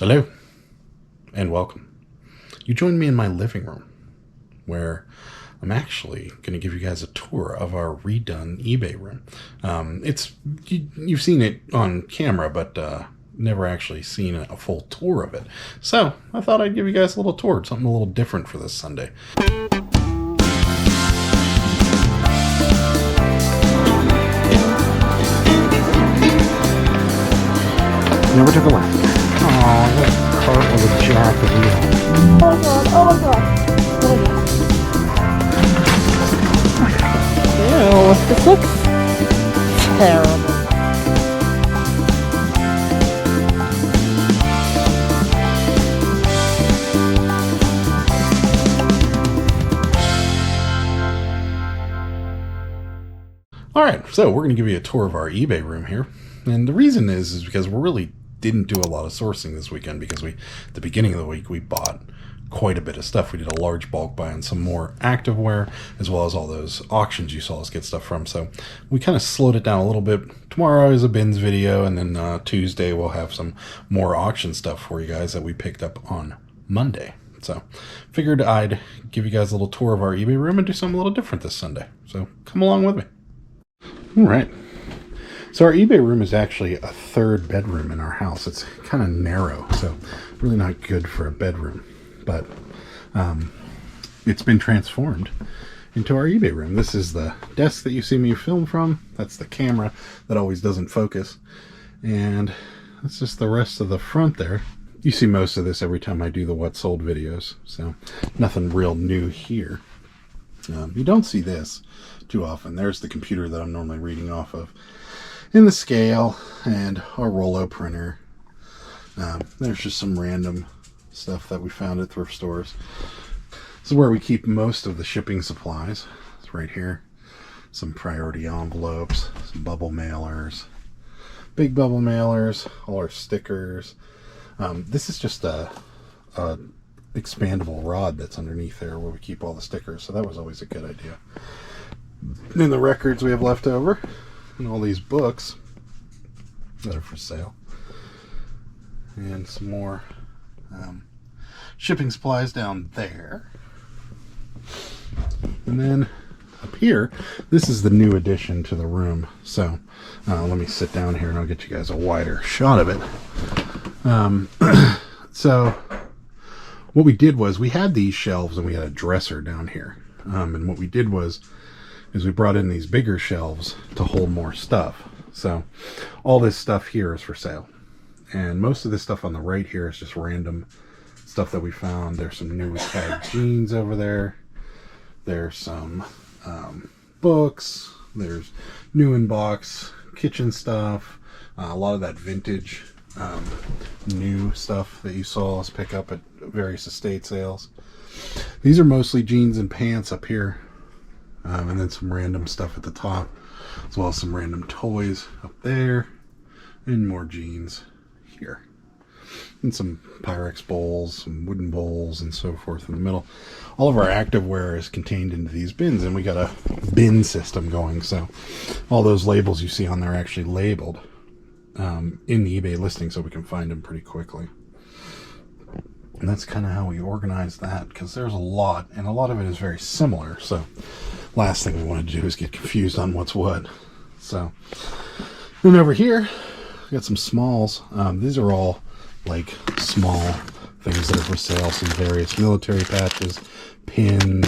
Hello, and welcome. You joined me in my living room, where I'm actually going to give you guys a tour of our redone eBay room. You've seen it on camera, but never actually seen a full tour of it. So I thought I'd give you guys a little tour, something a little different for this Sunday. Never took a left. Oh, that cart was a jack of wheel. Oh god, oh god. Ew, this looks terrible. Alright, so we're going to give you a tour of our eBay room here. And the reason is because we really didn't do a lot of sourcing this weekend because at the beginning of the week, we bought quite a bit of stuff. We did a large bulk buy on some more activewear, as well as all those auctions you saw us get stuff from. So we kind of slowed it down a little bit. Tomorrow is a bins video, and then Tuesday we'll have some more auction stuff for you guys that we picked up on Monday. So figured I'd give you guys a little tour of our eBay room and do something a little different this Sunday. So come along with me. All right. So our eBay room is actually a third bedroom in our house. It's kind of narrow, so really not good for a bedroom. But it's been transformed into our eBay room. This is the desk that you see me film from. That's the camera that always doesn't focus. And that's just the rest of the front there. You see most of this every time I do the what sold videos, so nothing real new here. You don't see this too often. There's the computer that I'm normally reading off of, and the scale, and our Rollo printer. There's just some random stuff that we found at thrift stores. This is where we keep most of the shipping supplies. It's right here. Some priority envelopes, some bubble mailers, big bubble mailers, all our stickers. This is just a expandable rod that's underneath there where we keep all the stickers, so that was always a good idea. And then the records we have left over, and all these books that are for sale, and some more shipping supplies down there. And then up here, this is the new addition to the room. So let me sit down here and I'll get you guys a wider shot of it. So what we did was we had these shelves and we had a dresser down here. And what we did is we brought in these bigger shelves to hold more stuff. So all this stuff here is for sale. And most of this stuff on the right here is just random stuff that we found. There's some new tagged jeans over there. There's some books. There's new in box kitchen stuff. A lot of that vintage new stuff that you saw us pick up at various estate sales. These are mostly jeans and pants up here. And then some random stuff at the top, as well as some random toys up there, and more jeans here, and some Pyrex bowls, some wooden bowls, and so forth in the middle. All of our activewear is contained into these bins, and we got a bin system going, so all those labels you see on there are actually labeled in the eBay listing, so we can find them pretty quickly. And that's kind of how we organize that, because there's a lot, and a lot of it is very similar. So last thing we want to do is get confused on what's what. So then over here, we got some smalls. These are all like small things that are for sale. Some various military patches, pins,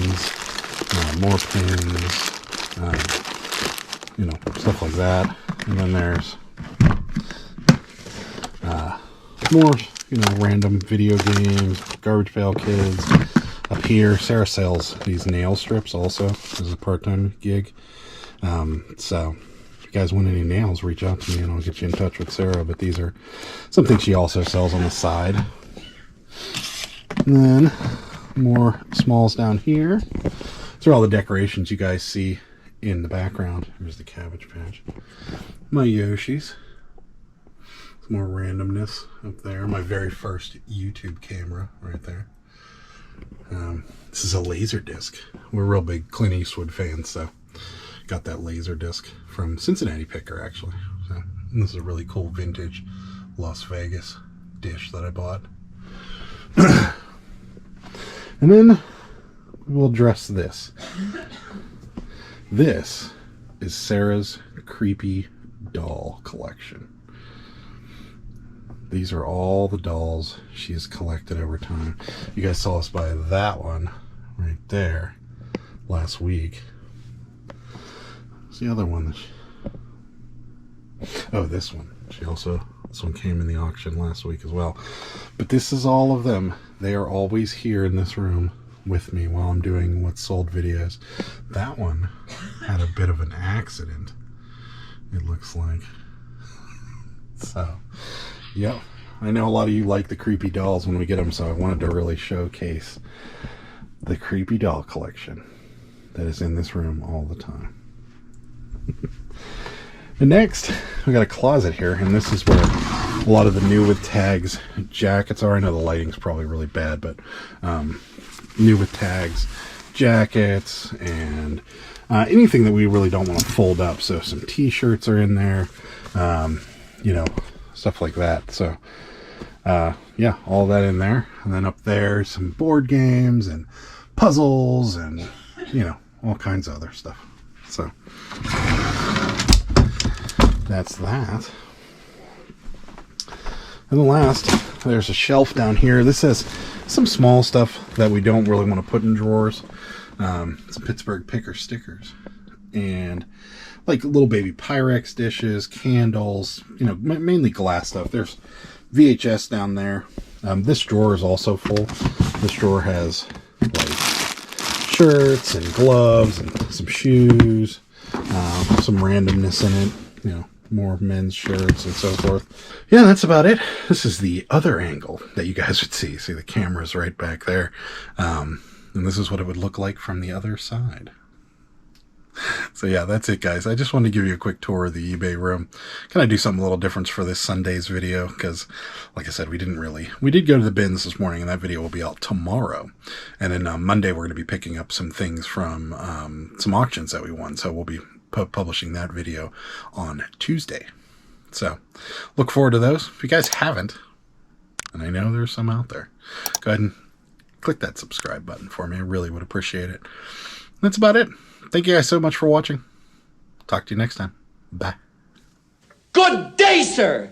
more pins, stuff like that. And then there's more, random video games, garbage pail kids. Up here, Sarah sells these nail strips also as a part-time gig. So if you guys want any nails, reach out to me and I'll get you in touch with Sarah. But these are something she also sells on the side. And then more smalls down here. These are all the decorations you guys see in the background. Here's the Cabbage Patch. My Yoshis. Some more randomness up there. My very first YouTube camera right there. This is a laser disc. We're real big Clint Eastwood fans, so got that laser disc from Cincinnati Picker, actually. So, and this is a really cool vintage Las Vegas dish that I bought. And then we'll address this. This is Sarah's creepy doll collection. These are all the dolls she has collected over time. You guys saw us buy that one right there last week. What's the other one? Oh, this one. This one came in the auction last week as well. But this is all of them. They are always here in this room with me while I'm doing what's sold videos. That one had a bit of an accident, it looks like. So, yep. I know a lot of you like the creepy dolls when we get them, so I wanted to really showcase the creepy doll collection that is in this room all the time. And next, we got a closet here, and this is where a lot of the new with tags jackets are. I know the lighting's probably really bad, but new with tags jackets and anything that we really don't want to fold up. So some t-shirts are in there, you know, stuff like that. So yeah, all that in there. And then up there, some board games and puzzles and, you know, all kinds of other stuff. So that's that. And the last, there's a shelf down here. This has some small stuff that we don't really want to put in drawers. Some Pittsburgh Picker stickers and like little baby Pyrex dishes, candles, you know, mainly glass stuff. There's VHS down there. This drawer is also full. This drawer has like shirts and gloves and some shoes, some randomness in it, you know, more men's shirts and so forth. Yeah, that's about it. This is the other angle that you guys would see. See, the camera's right back there. And this is what it would look like from the other side. So yeah, that's it, guys. I just wanted to give you a quick tour of the eBay room. Kind of do something a little different for this Sunday's video because, like I said, we did go to the bins this morning, and that video will be out tomorrow. And then Monday we're going to be picking up some things from some auctions that we won. So we'll be publishing that video on Tuesday. So look forward to those. If you guys haven't, and I know there's some out there, go ahead and click that subscribe button for me. I really would appreciate it. That's about it. Thank you guys so much for watching. Talk to you next time. Bye. Good day, sir!